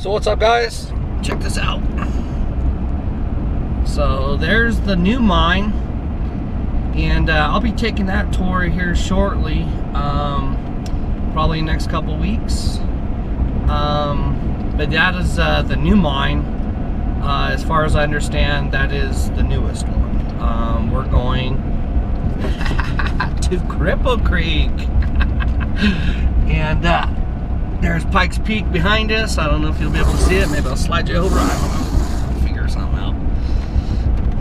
So what's up, guys? Check this out. So there's the new mine, and I'll be taking that tour here shortly, probably next couple weeks. But that is the new mine. As far as I understand, that is the newest one. We're going to Cripple Creek. And there's Pikes Peak behind us. I don't know if you'll be able to see it. Maybe I'll slide you over. I don't know. I'll figure something out.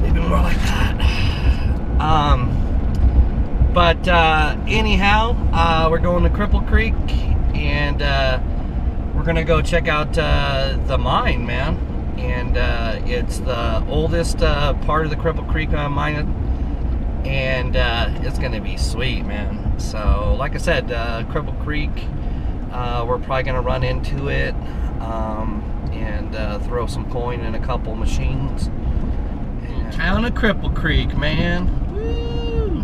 Maybe more like that. Anyhow, we're going to Cripple Creek, and we're gonna go check out the mine, man. And it's the oldest part of the Cripple Creek mine, and it's gonna be sweet, man. So, like I said, Cripple Creek, we're probably gonna run into it and throw some coin in a couple machines. And town of Cripple Creek, man. Woo!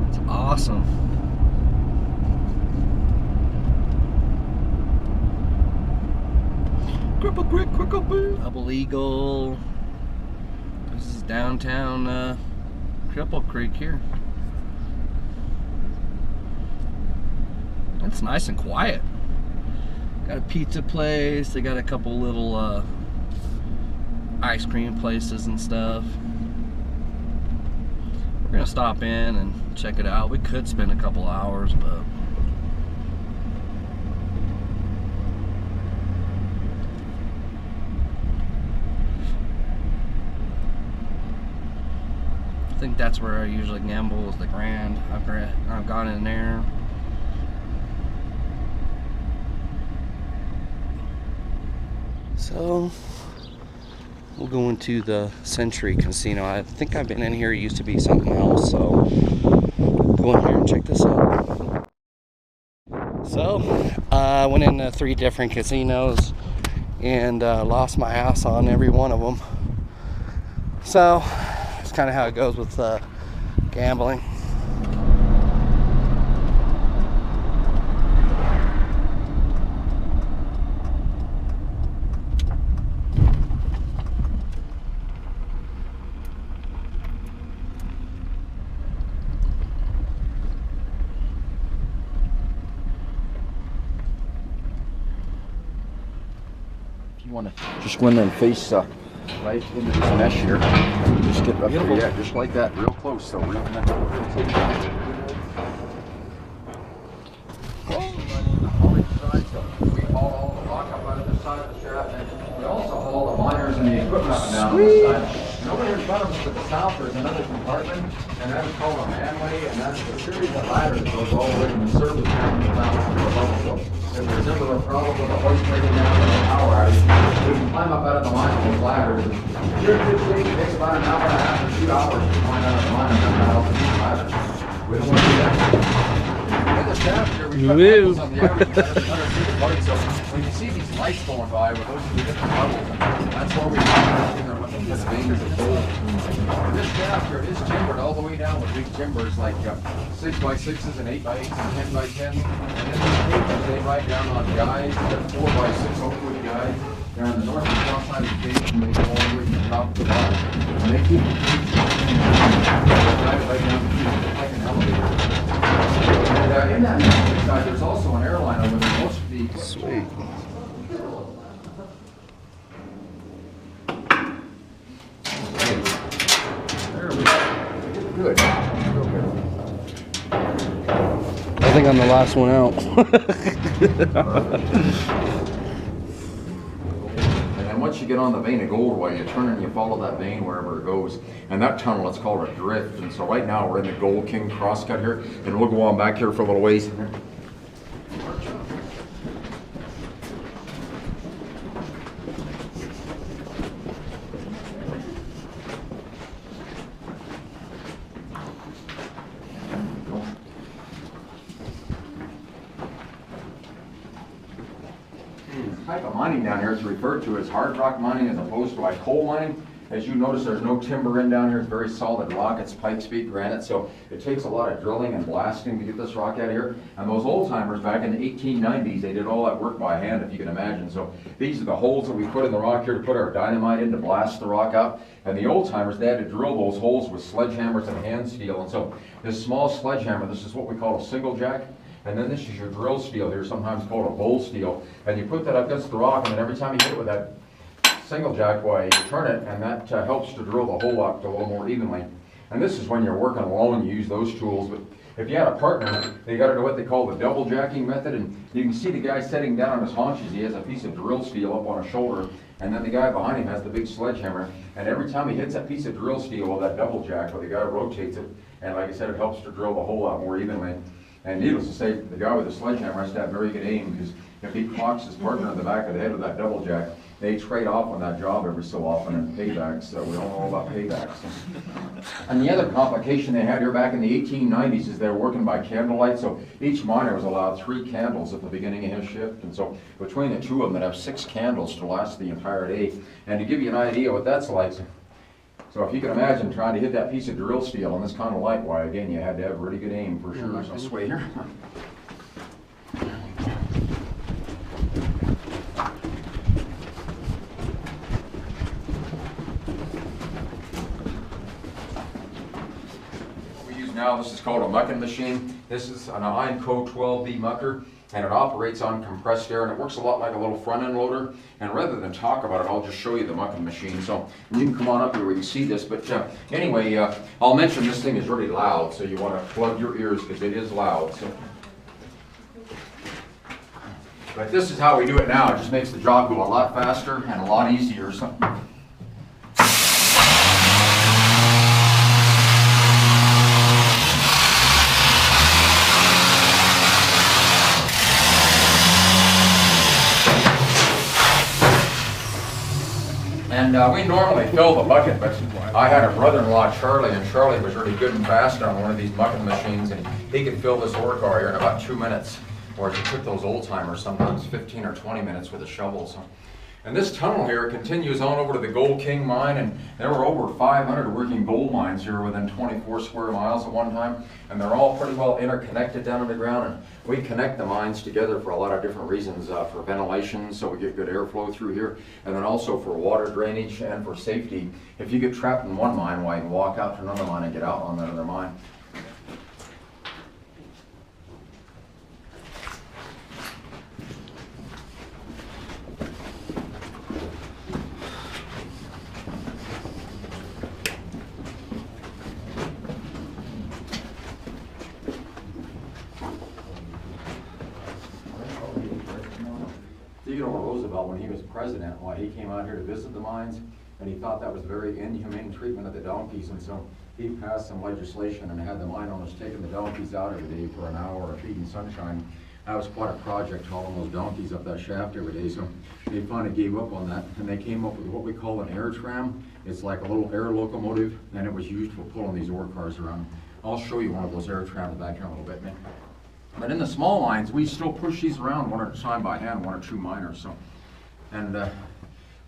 It's awesome. Cripple Creek, Cripple Creek. Double Eagle. This is downtown Cripple Creek here. It's nice and quiet. Got a pizza place. They got a couple little ice cream places and stuff. We're gonna stop in and check it out. We could spend a couple hours, but I think that's where I usually gamble, is the Grand. I've gone in there. So we'll go into the Century Casino. I think I've been in here. It used to be something else, so go in here and check this out. So I went into 3 different casinos and lost my ass on every one of them. So it's kind of how it goes with gambling. You want to just go in there and face right into this mesh here. Just get up there, yeah, just like that, real close. So real close. We haul all the rock up out of this side of the shaft, and we also haul the miners and the equipment up and down this side. And over here in front of us to the south, there's another compartment, and that is called a manway, and that's a series of ladders that goes all the way from the surface down to the balance above. So if there's ever a problem with a hoist breaking down or a power outage, we can climb up out of the mine on those ladders. Here at this thing, it takes about an hour and a half to 2 hours to climb out of the mine and come out of these ladders. We don't want to do that. In the shaft here, we put levels on the average of 100 feet apart, so when you see these lights going by with those 2 different levels, that's where we are looking for the veins of gold. This shaft here is timbered all the way down with big timbers like 6x6s and 8x8s and 10x10s. And then these cables, they ride down on guys, they're 4x6 Oakwood guys. They're on the north and south side of the cage, and they go all the way to the top of the bottom. And they keep drive it right down the street like an elevator. And in that mountain side, there's also an airline over there. Most of the Sweet. There we go. Good. Real good. I think I'm the last one out. And then once you get on the vein of gold, while you turn and you follow that vein wherever it goes, and that tunnel is called a drift. And so right now we're in the Gold King crosscut here, and we'll go on back here for a little ways. Type of mining down here is referred to as hard rock mining as opposed to like coal mining. as you notice, there's no timber in down here. It's very solid rock. It's Pikes Peak granite, so it takes a lot of drilling and blasting to get this rock out of here. And those old timers back in the 1890s, they did all that work by hand, if you can imagine. So these are the holes that we put in the rock here to put our dynamite in to blast the rock out. And the old timers, they had to drill those holes with sledgehammers and hand steel. And so this small sledgehammer, this is what we call a single jack. And then this is your drill steel here, sometimes called a bowl steel. And you put that up against the rock, and then every time you hit it with that single jack way, you turn it, and that helps to drill the hole up a little more evenly. And this is when you're working alone, you use those tools. But if you had a partner, they got to do what they call the double jacking method. And you can see the guy sitting down on his haunches. He has a piece of drill steel up on his shoulder, and then the guy behind him has the big sledgehammer. And every time he hits that piece of drill steel with that double jack, well, the guy rotates it, and like I said, it helps to drill the hole out more evenly. And needless to say, the guy with the sledgehammer has to have very good aim, because if he clocks his partner in the back of the head with that double jack, they trade off on that job every so often in paybacks, so we don't know about paybacks. And the other complication they had here back in the 1890s is they were working by candlelight, so each miner was allowed 3 candles at the beginning of his shift, and so between the two of them, they'd have 6 candles to last the entire day. And to give you an idea what that's like, so if you can imagine trying to hit that piece of drill steel in this kind of light, why again, you had to have really good aim for sure. So sway here. Now this is called a mucking machine. This is an Ironco 12B mucker, and it operates on compressed air, and it works a lot like a little front end loader. And rather than talk about it, I'll just show you the mucking machine. So you can come on up here where you see this. But anyway, I'll mention this thing is really loud, so you want to plug your ears because it is loud. So, but this is how we do it now. It just makes the job go a lot faster and a lot easier. So. And we normally fill the bucket, but I had a brother-in-law, Charlie, and Charlie was really good and fast on one of these mucking machines, and he could fill this ore car here in about 2 minutes, whereas it took those old timers sometimes 15 or 20 minutes with a shovel. So. And this tunnel here continues on over to the Gold King mine, and there were over 500 working gold mines here within 24 square miles at one time, and they're all pretty well interconnected down underground, and we connect the mines together for a lot of different reasons, for ventilation, so we get good airflow through here, and then also for water drainage and for safety. If you get trapped in one mine, well, you can walk out to another mine and get out on that other mine. Roosevelt, when he was president, why he came out here to visit the mines, and he thought that was very inhumane treatment of the donkeys, and so he passed some legislation and had the mine owners taking the donkeys out every day for an hour of feeding sunshine. That was quite a project, hauling those donkeys up that shaft every day, so they finally gave up on that, and they came up with what we call an air tram. It's like a little air locomotive, and it was used for pulling these ore cars around. I'll show you one of those air trams back here in a little bit, man. But in the small mines, we still push these around one at a time by hand, 1 or 2 miners. So, and I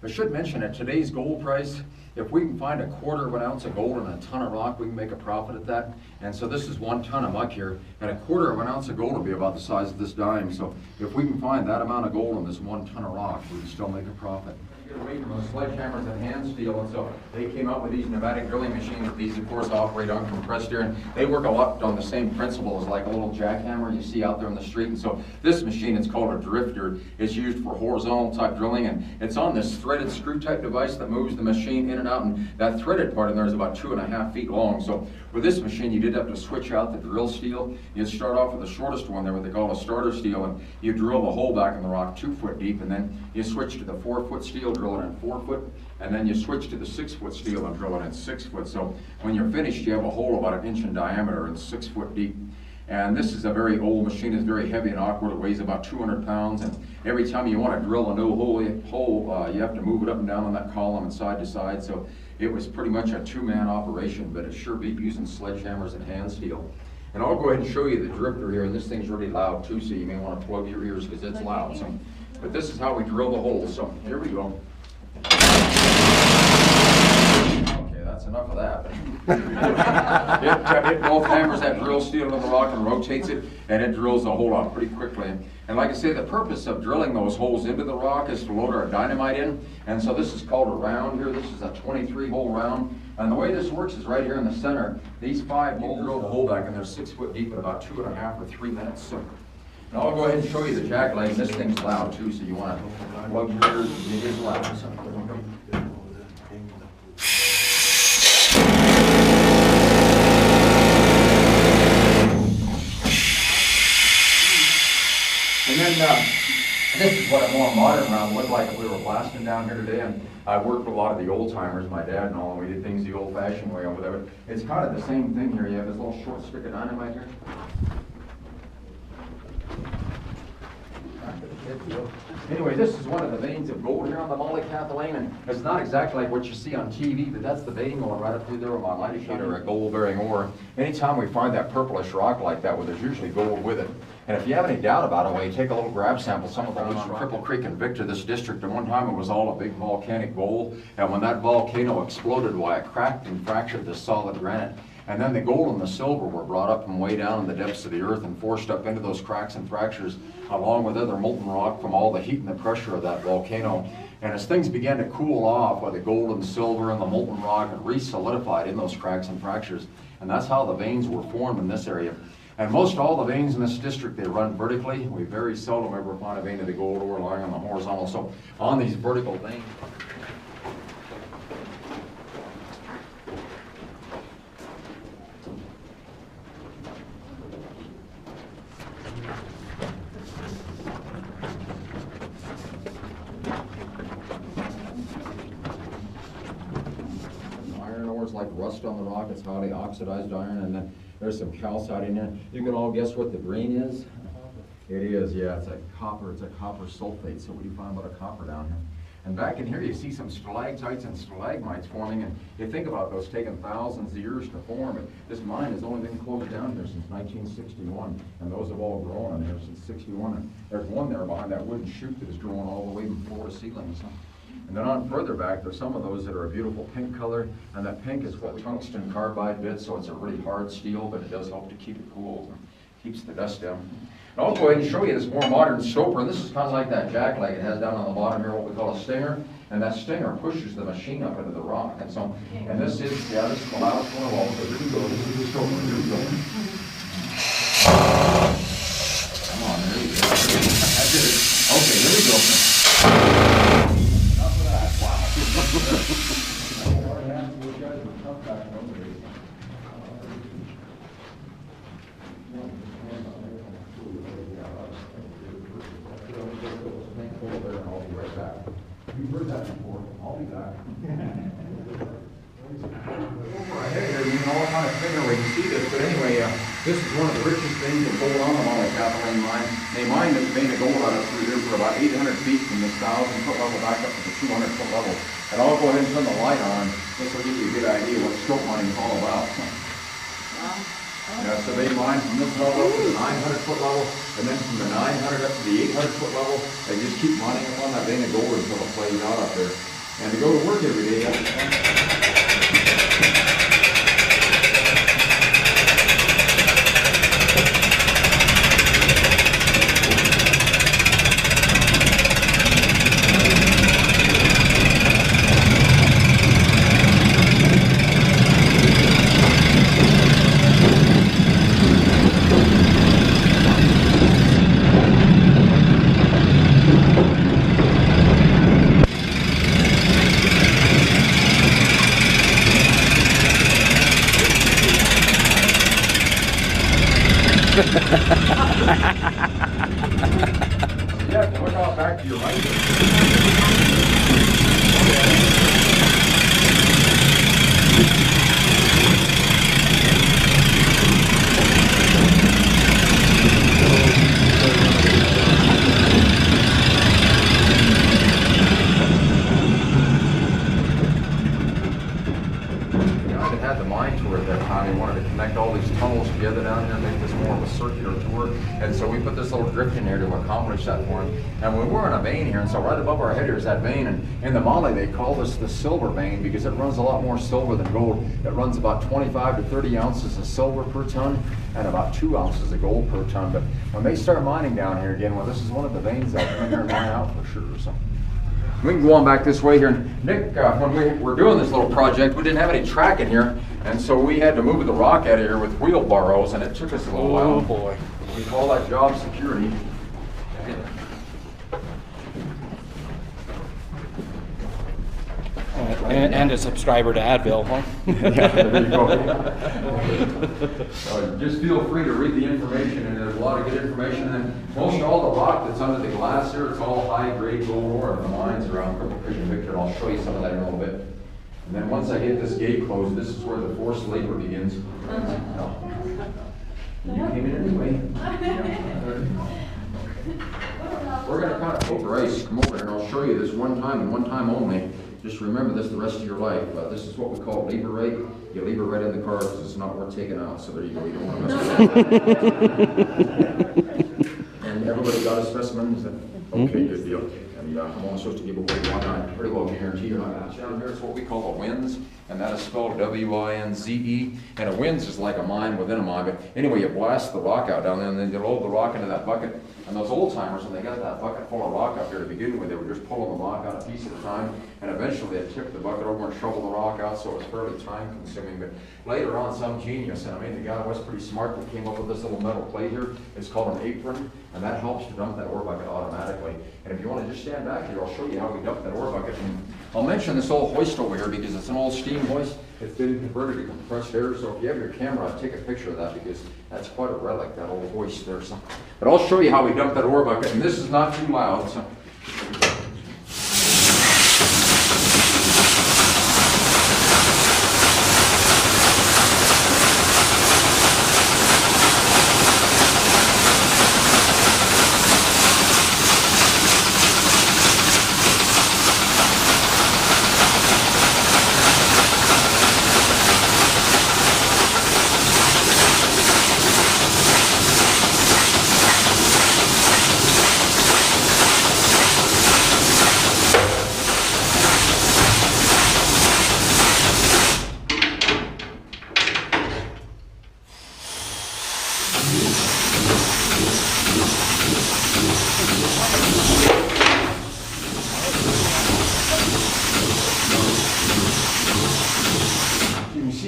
should mention at today's gold price, if we can find 1/4 of an ounce of gold in a ton of rock, we can make a profit at that. And so this is 1 ton of muck here, and 1/4 of an ounce of gold will be about the size of this dime. So if we can find that amount of gold in this 1 ton of rock, we can still make a profit. Get away from those sledgehammers and hand steel, and so they came up with these pneumatic drilling machines. These, of course, operate on compressed air, and they work a lot on the same principle as like a little jackhammer you see out there in the street. And so this machine, it's called a drifter, is used for horizontal type drilling, and it's on this threaded screw type device that moves the machine in and out, and that threaded part in there is about 2.5 feet long. So with this machine, you did have to switch out the drill steel. You'd start off with the shortest one there, what they call a starter steel, and you drill the hole back in the rock 2 foot deep, and then you switch to the 4-foot steel, drill it in 4 foot, and then you switch to the 6-foot steel and drill it in 6 foot. So when you're finished, you have a hole about 1 inch in diameter and 6 foot deep. And this is a very old machine. It's very heavy and awkward. It weighs about 200 pounds. And every time you want to drill a new hole, you have to move it up and down on that column and side to side. So it was pretty much a 2-man operation, but it sure beat using sledgehammers and hand steel. And I'll go ahead and show you the drifter here. And this thing's really loud too, so you may want to plug your ears because it's loud. So, but this is how we drill the hole. So here we go. that's enough of that. It both hammers that drill steel in the rock and rotates it, and it drills a hole out pretty quickly. And like I say, the purpose of drilling those holes into the rock is to load our dynamite in. And so this is called a round here. This is a 23-hole round. And the way this works is right here in the center. These 5 holes drill the hole back, and they're 6 foot deep in about 2.5 or 3 minutes. So, and I'll go ahead and show you the jack leg. This thing's loud too, so you want to plug your ears. It is loud. So. And then this is what a more modern round would look like if we were blasting down here today. And I worked with a lot of the old timers, my dad and all, and we did things the old-fashioned way over there. But it's kind of the same thing here. You have this little short stick of dynamite here. Anyway, this is one of the veins of gold here on the Mollie Kathleen, and it's not exactly like what you see on TV, but that's the vein going right up through there with my light indicator, a gold-bearing ore. Anytime we find that purplish rock like that, well, there's usually gold with it. And if you have any doubt about it, well, you take a little grab sample. Some of those from Cripple Creek and Victor, this district, and one time it was all a big volcanic gold, and when that volcano exploded, why, it cracked and fractured the solid granite. And then the gold and the silver were brought up from way down in the depths of the earth and forced up into those cracks and fractures, along with other molten rock from all the heat and the pressure of that volcano. And as things began to cool off, the gold and silver and the molten rock re-solidified in those cracks and fractures. And that's how the veins were formed in this area. And most all the veins in this district, they run vertically. We very seldom ever find a vein of the gold ore lying on the horizontal. So on these vertical veins, like rust on the rock. It's highly oxidized iron, and then there's some calcite in there. You can all guess what the green is? It is, yeah, it's a copper sulfate. So what do you find about a copper down here? And back in here you see some stalactites and stalagmites forming, and you think about those taking thousands of years to form, but this mine has only been closed down here since 1961, and those have all grown in here since 61. And there's one there behind that wooden chute that is growing all the way from floor to ceiling. So. And then on further back, there's some of those that are a beautiful pink color, and that pink is what tungsten carbide bit, so it's a really hard steel, but it does help to keep it cool. It keeps the dust down. And I'll go ahead and show you this more modern stoper. This is kind of like that jack leg. It has down on the bottom here what we call a stinger, and that stinger pushes the machine up into the rock. And so, and this is the loudest one of all. So here we go. This is the stoper. Here we go. Come on, there we go. I did it. Okay, here we go. You've heard that before. I'll be back. Over ahead here, you can all kind of figure where you see this, but anyway, this is one of the richest veins of gold on the Mollie Kathleen mine. They mined this vein of gold out of through here for about 800 feet from this 1,000-foot level back up to the 200-foot level. And I'll go ahead and turn the light on. This will give you a good idea what stope mining is all about. Yeah, so they mine from this level up to the 900-foot level, and then from the 900 up to the 800-foot level, they just keep mining up on that vein of gold until it plays out up there. And to go to work every day, that's fun. Yeah, look out back to your right. Had the mine tour at that time. They wanted to connect all these tunnels together down here and make this more of a circular tour. And so we put this little drift in there to accomplish that for him. And we were in a vein here, and so right above our head here is that vein. And in the Mollie, they call this the silver vein because it runs a lot more silver than gold. It runs about 25 to 30 ounces of silver per ton and about 2 ounces of gold per ton. But when they start mining down here again, well, this is one of the veins that come here and mine out for sure. So we can go on back this way here. And Nick, when we were doing this little project, we didn't have any track in here, and so we had to move the rock out of here with wheelbarrows, and it took us a little while. Oh boy. We call that job security. And a subscriber to Advil, huh? Yeah, there you go. Just feel free to read the information, and there's a lot of good information. And most all the rock that's under the glass here, it's all high-grade gold ore in the mines around Cripple Creek and Victor. I'll show you some of that in a little bit. And then once I get this gate closed, this is where the forced labor begins. No. You came in anyway. We're going to kind of poke race. Come over here, and I'll show you this one time and one time only. Just remember this the rest of your life. This is what we call lever rate. You leave it right in the car because it's not worth taking out. So there you go. You don't want to mess with that. And everybody got a specimen? Is that okay? Good deal. And I'm only supposed to give away one. I pretty well guarantee you're not going to down here. It's what we call a winze, and that is spelled W-I-N-Z-E. And a winze is like a mine within a mine. But anyway, you blast the rock out down there, and then you load the rock into that bucket. And those old timers, when they got that bucket full of rock up here to begin with, they were just pulling the rock out a piece at a time. And eventually they tipped the bucket over and shoveled the rock out, so it was fairly time consuming. But later on, some genius, and I mean the guy was pretty smart, that came up with this little metal plate here. It's called an apron, and that helps to dump that ore bucket automatically. And if you want to just stand back here, I'll show you how we dump that ore bucket. And I'll mention this old hoist over here because it's an old steam hoist. It's been converted to compressed air, so if you have your camera, take a picture of that because that's quite a relic, that old hoist there. So, but I'll show you how we dump that ore bucket, and this is not too loud. So.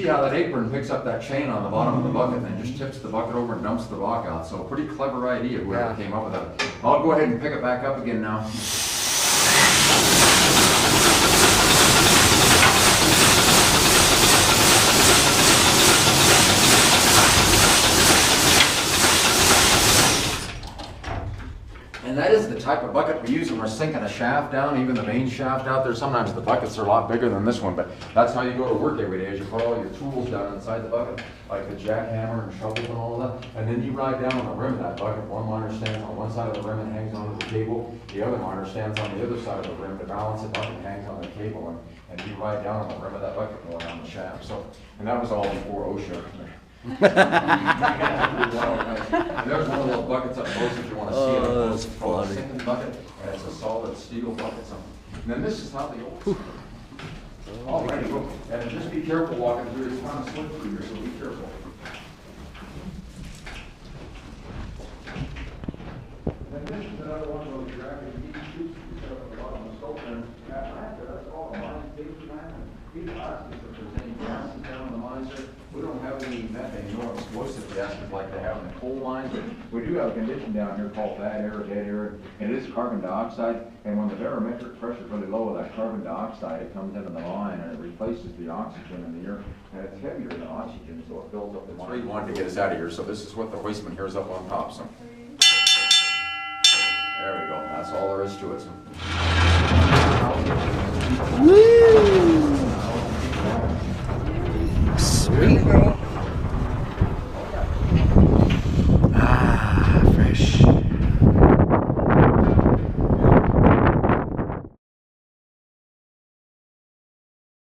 How that apron picks up that chain on the bottom of the bucket and then just tips the bucket over and dumps the rock out. So a pretty clever idea, whoever came up with that. I'll go ahead and pick it back up again now. And that is the type of bucket we use when we're sinking a shaft down, even the main shaft out there. Sometimes the buckets are a lot bigger than this one, but that's how you go to work every day, is you put all your tools down inside the bucket, like the jackhammer and shovels and all that, and then you ride down on the rim of that bucket. One miner stands on one side of the rim and hangs onto the cable. The other miner stands on the other side of the rim to balance the bucket and hangs on the cable, and you ride down on the rim of that bucket going down the shaft. So, and that was all before OSHA. And there's one of those buckets up close if you want to see it. It's called a sinking bucket, and it's a solid steel bucket. And then this is how they open. All right, and just be careful walking through. It's kind of slippery here, so be careful. And this is another one of those graphic shoots we set up at the bottom of the Stope. And after that's all the mines paper time. And people ask us if there's any gases down in the mines there. We don't have any methane nor explosive gases like they have in the coal mines, but we do have a condition down here called bad air or dead air, and it is carbon dioxide. And when the barometric pressure is really low, that carbon dioxide, it comes into the mine and it replaces the oxygen in the air, and it's heavier than oxygen, so it fills up the mine. That's why you wanted to get us out of here, so this is what the hoistman here is up on top. So there we go. That's all there is to it. So.